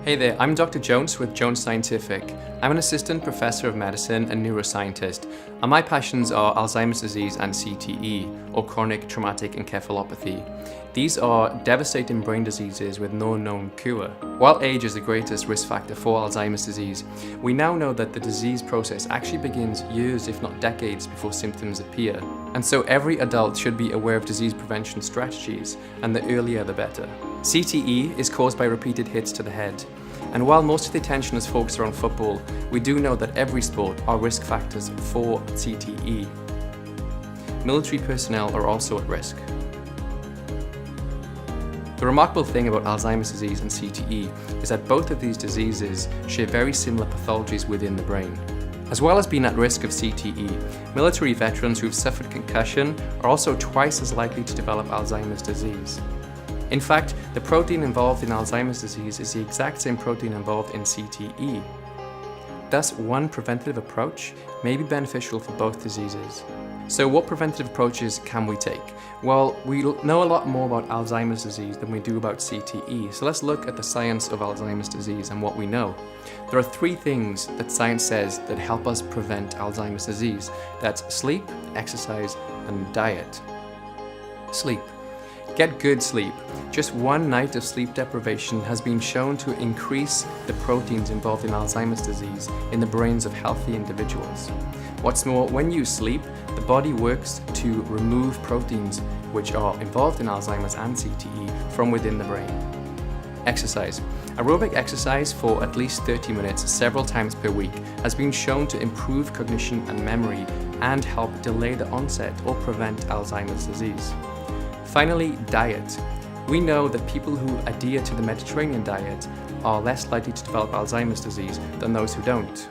Hey there, I'm Dr. Jones with Jonescientific. I'm an assistant professor of medicine and neuroscientist, and my passions are Alzheimer's disease and CTE, or chronic traumatic encephalopathy. These are devastating brain diseases with no known cure. While age is the greatest risk factor for Alzheimer's disease, we now know that the disease process actually begins years, if not decades, before symptoms appear. And so every adult should be aware of disease prevention strategies, and the earlier the better. CTE is caused by repeated hits to the head. And while most of the attention is focused around football, we do know that every sport are risk factors for CTE. Military personnel are also at risk. The remarkable thing about Alzheimer's disease and CTE is that both of these diseases share very similar pathologies within the brain. As well as being at risk of CTE, military veterans who have suffered concussion are also twice as likely to develop Alzheimer's disease. In fact, the protein involved in Alzheimer's disease is the exact same protein involved in CTE. Thus, one preventative approach may be beneficial for both diseases. So what preventative approaches can we take? Well, we know a lot more about Alzheimer's disease than we do about CTE, so let's look at the science of Alzheimer's disease and what we know. There are three things that science says that help us prevent Alzheimer's disease. That's sleep, exercise, and diet. Sleep. Get good sleep. Just one night of sleep deprivation has been shown to increase the proteins involved in Alzheimer's disease in the brains of healthy individuals. What's more, when you sleep, the body works to remove proteins which are involved in Alzheimer's and CTE from within the brain. Exercise. Aerobic exercise for at least 30 minutes several times per week has been shown to improve cognition and memory and help delay the onset or prevent Alzheimer's disease. Finally, diet. We know that people who adhere to the Mediterranean diet are less likely to develop Alzheimer's disease than those who don't.